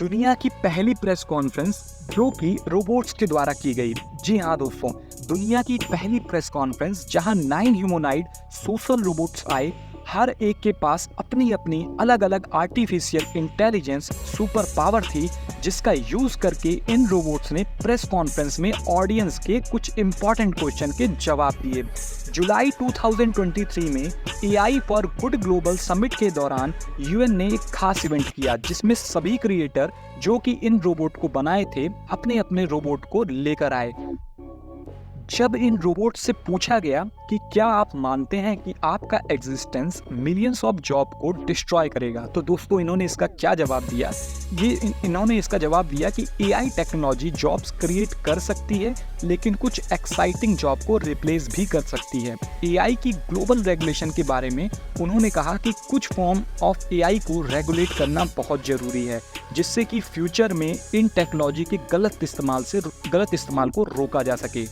दुनिया की पहली प्रेस कॉन्फ्रेंस जो कि रोबोट्स के द्वारा की गई। जी हाँ दोस्तों, दुनिया की पहली प्रेस कॉन्फ्रेंस जहां 9 ह्यूमनॉइड सोशल रोबोट्स आए। हर एक के पास अपनी अपनी अलग अलग आर्टिफिशियल इंटेलिजेंस सुपर पावर थी, जिसका यूज करके इन रोबोट्स ने प्रेस कॉन्फ्रेंस में ऑडियंस के कुछ इंपॉर्टेंट क्वेश्चन के जवाब दिए। जुलाई 2023 में AI for good global summit के दौरान UN ने एक खास इवेंट किया, जिसमें सभी क्रिएटर जो कि इन रोबोट को बनाए थे अपने अपने रोबोट को लेकर आए। जब इन रोबोट से पूछा गया कि क्या आप मानते हैं कि आपका एग्जिस्टेंस मिलियंस ऑफ जॉब को डिस्ट्रॉय करेगा, तो दोस्तों इन्होंने इसका क्या जवाब दिया। इन्होंने इसका जवाब दिया कि AI टेक्नोलॉजी जॉब्स क्रिएट कर सकती है, लेकिन कुछ एक्साइटिंग जॉब को रिप्लेस भी कर सकती है। AI की ग्लोबल रेगुलेशन के बारे में उन्होंने कहा कि कुछ फॉर्म ऑफ AI को रेगुलेट करना बहुत जरूरी है, जिससे कि फ्यूचर में इन टेक्नोलॉजी के गलत इस्तेमाल को रोका जा सके।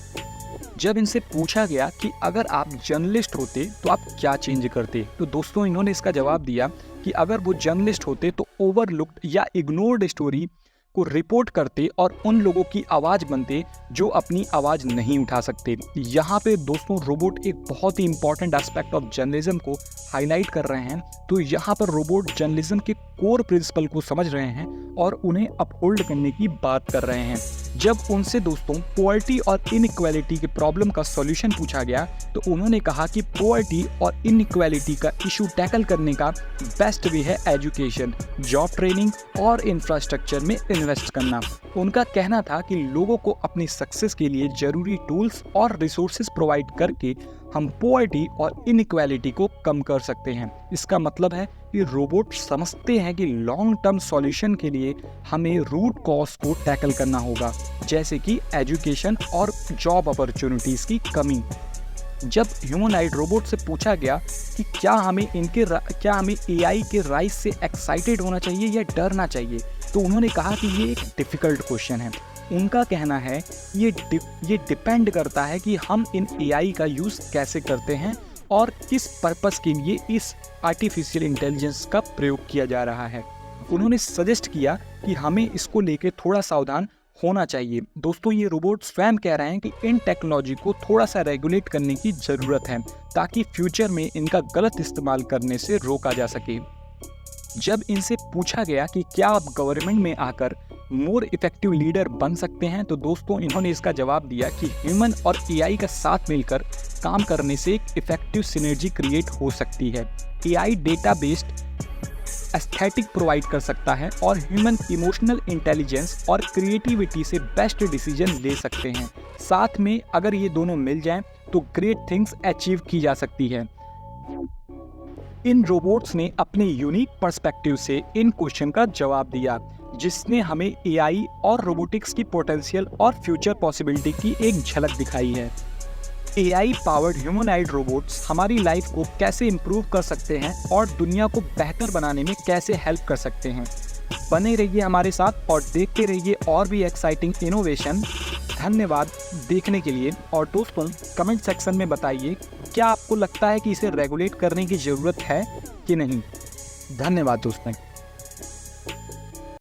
जब इनसे पूछा गया कि अगर आप जर्नलिस्ट होते तो आप क्या चेंज करते, तो दोस्तों इन्होंने इसका जवाब दिया कि अगर वो जर्नलिस्ट होते तो ओवरलुक्ड या इग्नोर्ड स्टोरी को रिपोर्ट करते और उन लोगों की आवाज़ बनते जो अपनी आवाज़ नहीं उठा सकते। यहाँ पे दोस्तों रोबोट एक बहुत ही इंपॉर्टेंट एस्पेक्ट ऑफ जर्नलिज्म को हाईलाइट कर रहे हैं। तो यहाँ पर रोबोट जर्नलिज्म के कोर प्रिंसिपल को समझ रहे हैं और उन्हें अपहोल्ड करने की बात कर रहे हैं। जब उनसे दोस्तों पॉवर्टी और इनइक्वालिटी के प्रॉब्लम का सॉल्यूशन पूछा गया, तो उन्होंने कहा कि पॉवर्टी और इनइक्वालिटी का इशू टैकल करने का बेस्ट वे है एजुकेशन, जॉब ट्रेनिंग और इंफ्रास्ट्रक्चर में इन्वेस्ट करना। उनका कहना था कि लोगों को अपनी सक्सेस के लिए जरूरी टूल्स और रिसोर्सेज प्रोवाइड करके हम पॉवर्टी और इनइक्वालिटी को कम कर सकते हैं। इसका मतलब है कि रोबोट समझते हैं कि लॉन्ग टर्म सॉल्यूशन के लिए हमें रूट कॉज को टैकल करना होगा, जैसे कि एजुकेशन और जॉब अपॉर्चुनिटीज की कमी। जब ह्यूमनॉइड रोबोट से पूछा गया कि क्या हमें AI के राइज से एक्साइटेड होना चाहिए या डरना चाहिए, तो उन्होंने कहा कि ये एक डिफिकल्ट क्वेश्चन है। उनका कहना है ये डिपेंड करता है कि हम इन AI का यूज़ कैसे करते हैं और किस पर्पस के लिए इस आर्टिफिशियल इंटेलिजेंस का प्रयोग किया जा रहा है। उन्होंने सजेस्ट किया कि हमें इसको लेके थोड़ा सावधान होना चाहिए। दोस्तों ये रोबोट स्वयं कह रहे हैं कि इन टेक्नोलॉजी को थोड़ा सा रेगुलेट करने की ज़रूरत है, ताकि फ्यूचर में इनका गलत इस्तेमाल करने से रोका जा सके। जब इनसे पूछा गया कि क्या आप गवर्नमेंट में आकर मोर इफेक्टिव लीडर बन सकते हैं, तो दोस्तों इन्होंने इसका जवाब दिया कि ह्यूमन और AI का साथ मिलकर काम करने से एक इफेक्टिव सिनर्जी क्रिएट हो सकती है। AI data based aesthetic provide कर सकता है और ह्यूमन इमोशनल इंटेलिजेंस और क्रिएटिविटी से बेस्ट डिसीजन ले सकते हैं। साथ में अगर ये दोनों मिल जाएं तो ग्रेट थिंग्स अचीव की जा सकती है। इन रोबोट्स ने अपने यूनिक पर्सपेक्टिव से इन क्वेश्चन का जवाब दिया, जिसने हमें AI और रोबोटिक्स की पोटेंशियल और फ्यूचर पॉसिबिलिटी की एक झलक दिखाई है। AI पावर्ड ह्यूमनॉइड रोबोट्स हमारी लाइफ को कैसे इम्प्रूव कर सकते हैं और दुनिया को बेहतर बनाने में कैसे हेल्प कर सकते हैं। बने रहिए हमारे साथ और देखते रहिए और भी एक्साइटिंग इनोवेशन। धन्यवाद देखने के लिए। और दोस्तों कमेंट सेक्शन में बताइए क्या आपको लगता है कि इसे रेगुलेट करने की ज़रूरत है कि नहीं। धन्यवाद दोस्तों।